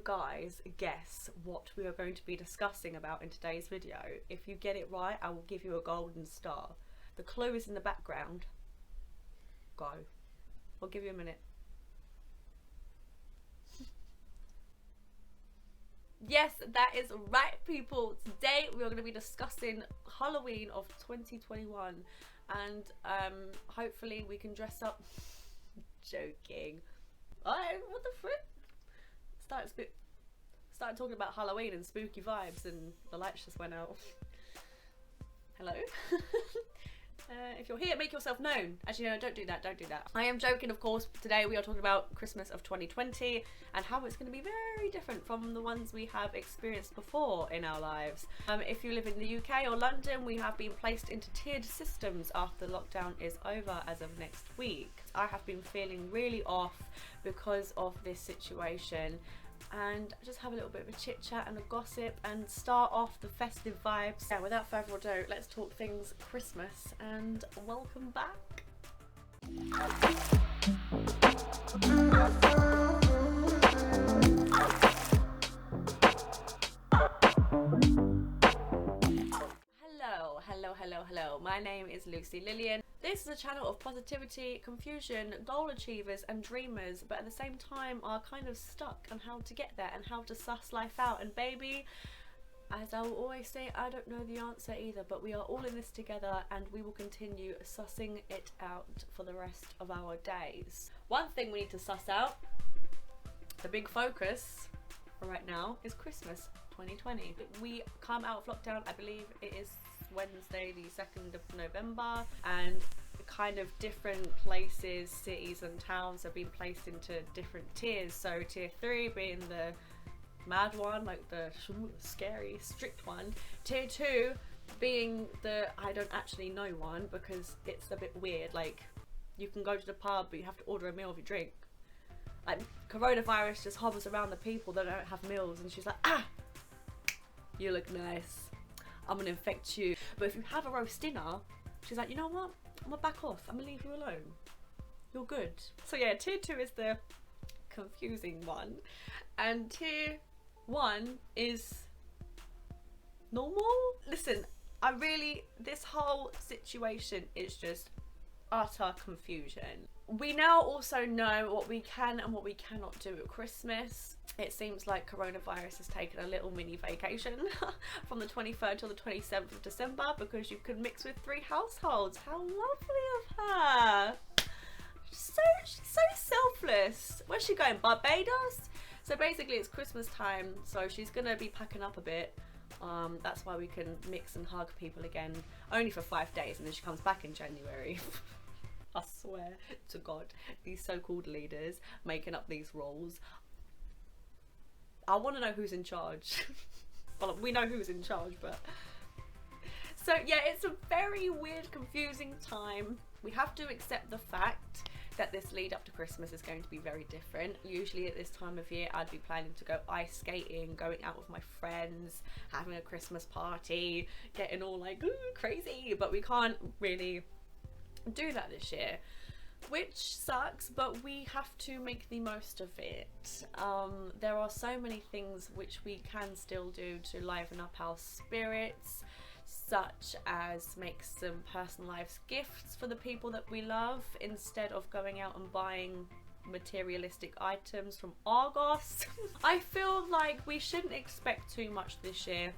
you guys guess what we are going to be discussing about in today's video? If you get it right, I will give you a golden star. The clue is in the background. Go. I'll give you a minute. Yes, that is right, people. Today we are going to be discussing Halloween of 2021, and hopefully we can dress up. Joking. What the frick? Started talking about Halloween and spooky vibes, and the lights just went out. Hello. If you're here, make yourself known. Actually, no, don't do that. Don't do that. I am joking, of course. Today we are talking about Christmas of 2020 and how it's going to be very different from the ones we have experienced before in our lives. If you live in the UK or London, we have been placed into tiered systems after lockdown is over as of next week. I have been feeling really off because of this situation, and just have a little bit of a chit chat and a gossip and start off the festive vibes. Yeah, without further ado, let's talk things Christmas, and welcome back. Hello. My name is Lucy Lillian. This is a channel of positivity, confusion, goal achievers and dreamers, but at the same time are kind of stuck on how to get there and how to suss life out. And baby, as I will always say, I don't know the answer either, but we are all in this together and we will continue sussing it out for the rest of our days. One thing we need to suss out, the big focus for right now, is Christmas 2020. We come out of lockdown, I believe it is Wednesday the 2nd of November, and kind of different places, cities and towns have been placed into different tiers. So tier 3 being the mad one, like the scary strict one, tier 2 being the I don't actually know one, because it's a bit weird. Like, you can go to the pub but you have to order a meal if you drink. Like, coronavirus just hovers around the people that don't have meals, and she's like, ah, you look nice, I'm gonna infect you. But if you have a roast dinner, she's like, you know what, I'm gonna back off, I'm gonna leave you alone, you're good. So yeah, tier 2 is the confusing one, and tier 1 is normal. Listen, this whole situation is just utter confusion. We now also know what we can and what we cannot do at Christmas. It seems like coronavirus has taken a little mini vacation from the 23rd till the 27th of December, because you could mix with 3 households. How lovely of her. She's so selfless. Where's she going? Barbados? So basically it's Christmas time, so she's gonna be packing up a bit. That's why we can mix and hug people again, only for 5 days, and then she comes back in January. I swear to God, these so-called leaders making up these rules. I want to know who's in charge. Well, we know who's in charge, but... So yeah, it's a very weird, confusing time. We have to accept the fact that this lead up to Christmas is going to be very different. Usually at this time of year, I'd be planning to go ice skating, going out with my friends, having a Christmas party, getting all like, ooh, crazy, but we can't really do that this year, which sucks, but we have to make the most of it. There are so many things which we can still do to liven up our spirits, such as make some personalized gifts for the people that we love instead of going out and buying materialistic items from Argos. I feel like we shouldn't expect too much this year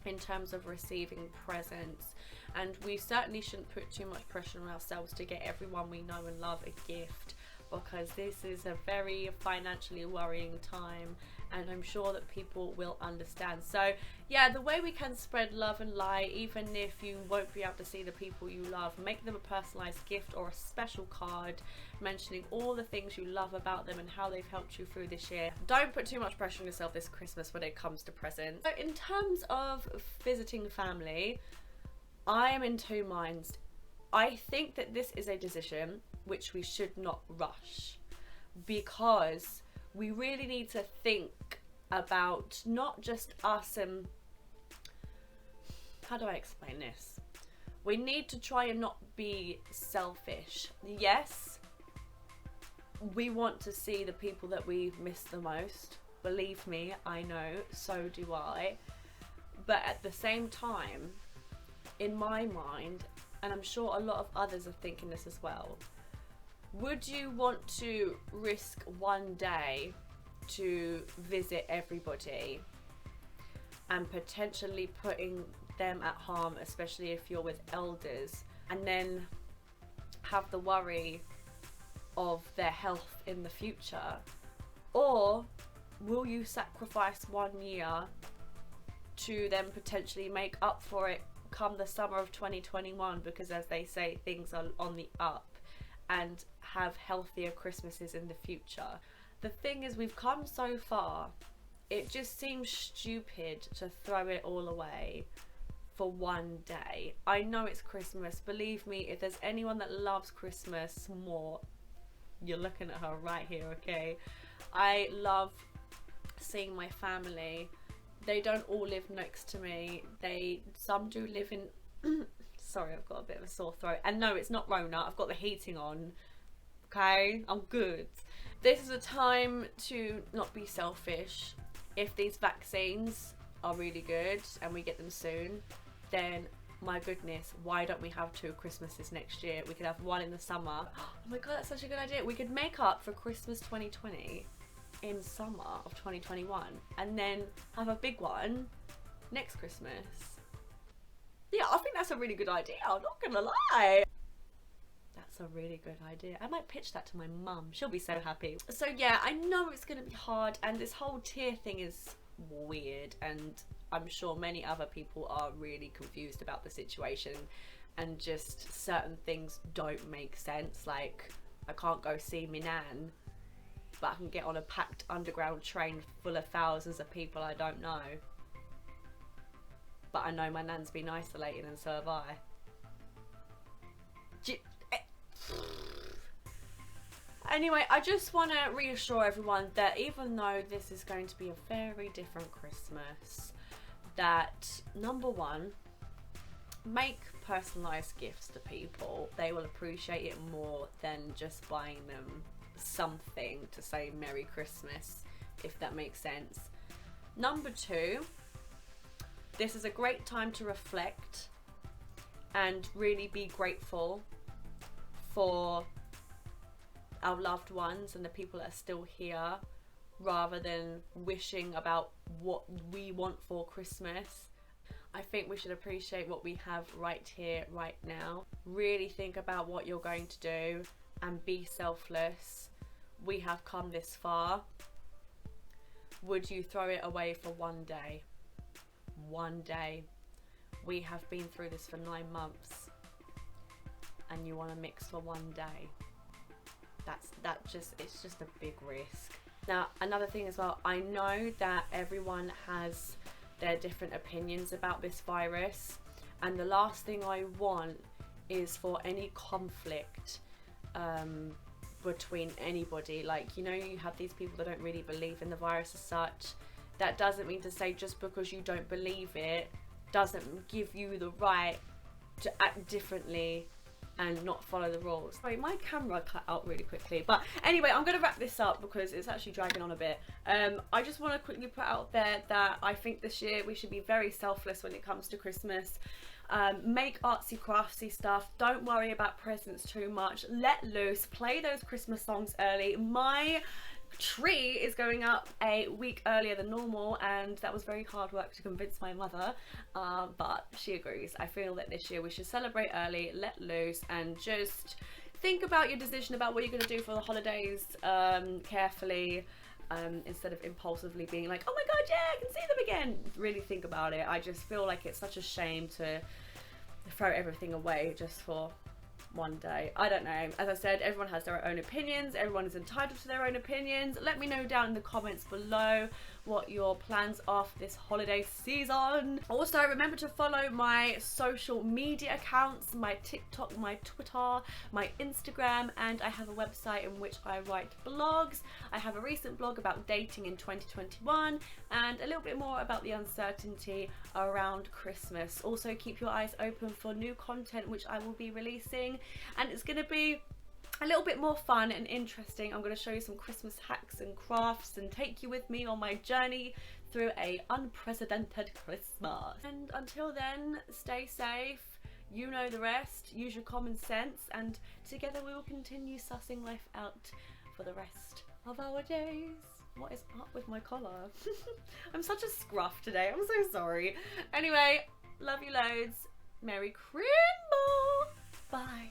in terms of receiving presents, and we certainly shouldn't put too much pressure on ourselves to get everyone we know and love a gift, because this is a very financially worrying time, and I'm sure that people will understand. So yeah, the way we can spread love and light, even if you won't be able to see the people you love, make them a personalized gift or a special card mentioning all the things you love about them and how they've helped you through this year. Don't put too much pressure on yourself this Christmas when it comes to presents. So in terms of visiting family, I am in two minds. I think that this is a decision which we should not rush, because we really need to think about not just us and, how do I explain this? We need to try and not be selfish. Yes, we want to see the people that we miss the most, Believe me, I know, so do I. But at the same time, in my mind, and I'm sure a lot of others are thinking this as well, would you want to risk one day to visit everybody and potentially putting them at harm, especially if you're with elders, and then have the worry of their health in the future? Or will you sacrifice 1 year to then potentially make up for it come the summer of 2021, because as they say, things are on the up, and have healthier Christmases in the future? The thing is, we've come so far, it just seems stupid to throw it all away for one day. I know it's Christmas, believe me, if there's anyone that loves Christmas more, you're looking at her right here, okay? I love seeing my family. They don't all live next to me. Some do live in sorry, I've got a bit of a sore throat. And no, it's not Rona, I've got the heating on. Okay, I'm good. This is a time to not be selfish. If these vaccines are really good and we get them soon, then my goodness, why don't we have 2 Christmases next year? We could have one in the summer. Oh my god, that's such a good idea. We could make up for Christmas 2020 in summer of 2021 and then have a big one next Christmas. Yeah, I think that's a really good idea, I'm not gonna lie. That's a really good idea. I might pitch that to my mum. She'll be so happy. So yeah, I know it's gonna be hard, and this whole tier thing is weird, and I'm sure many other people are really confused about the situation, and just certain things don't make sense. Like, I can't go see my nan, but I can get on a packed underground train full of thousands of people I don't know. But I know my nan's been isolated, and so have I. Anyway, I just want to reassure everyone that even though this is going to be a very different Christmas, that number one, make personalised gifts to people. They will appreciate it more than just buying them something to say Merry Christmas, if that makes sense. Number two, this is a great time to reflect and really be grateful for our loved ones and the people that are still here, rather than wishing about what we want for Christmas. I think we should appreciate what we have right here, right now. Really think about what you're going to do and be selfless. We have come this far. Would you throw it away for one day? One day. We have been through this for 9 months, and you want to mix for one day. It's just a big risk. Now, another thing as well, I know that everyone has their different opinions about this virus, and the last thing I want is for any conflict between anybody. Like, you know, you have these people that don't really believe in the virus as such. That doesn't mean to say just because you don't believe it doesn't give you the right to act differently and not follow the rules. Sorry, my camera cut out really quickly. But anyway, I'm going to wrap this up because it's actually dragging on a bit. I just want to quickly put out there that I think this year we should be very selfless when it comes to Christmas. Make artsy craftsy stuff. Don't worry about presents too much. Let loose. Play those Christmas songs early. My tree is going up a week earlier than normal, and that was very hard work to convince my mother, but she agrees. I feel that this year we should celebrate early, let loose, and just think about your decision about what you're going to do for the holidays carefully, instead of impulsively being like, oh my god, yeah, I can see them again. Really think about it. I just feel like it's such a shame to throw everything away just for one day. I don't know. As I said, everyone has their own opinions. Everyone is entitled to their own opinions. Let me know down in the comments below what your plans are for this holiday season. Also, remember to follow my social media accounts, my TikTok, my Twitter, my Instagram, and I have a website in which I write blogs. I have a recent blog about dating in 2021 and a little bit more about the uncertainty around Christmas. Also, keep your eyes open for new content which I will be releasing, and it's going to be a little bit more fun and interesting. I'm going to show you some Christmas hacks and crafts and take you with me on my journey through a unprecedented Christmas. And until then, stay safe, you know the rest, use your common sense, and together we will continue sussing life out for the rest of our days. What is up with my collar? I'm such a scruff today, I'm so sorry. Anyway, love you loads. Merry Christmas! Bye.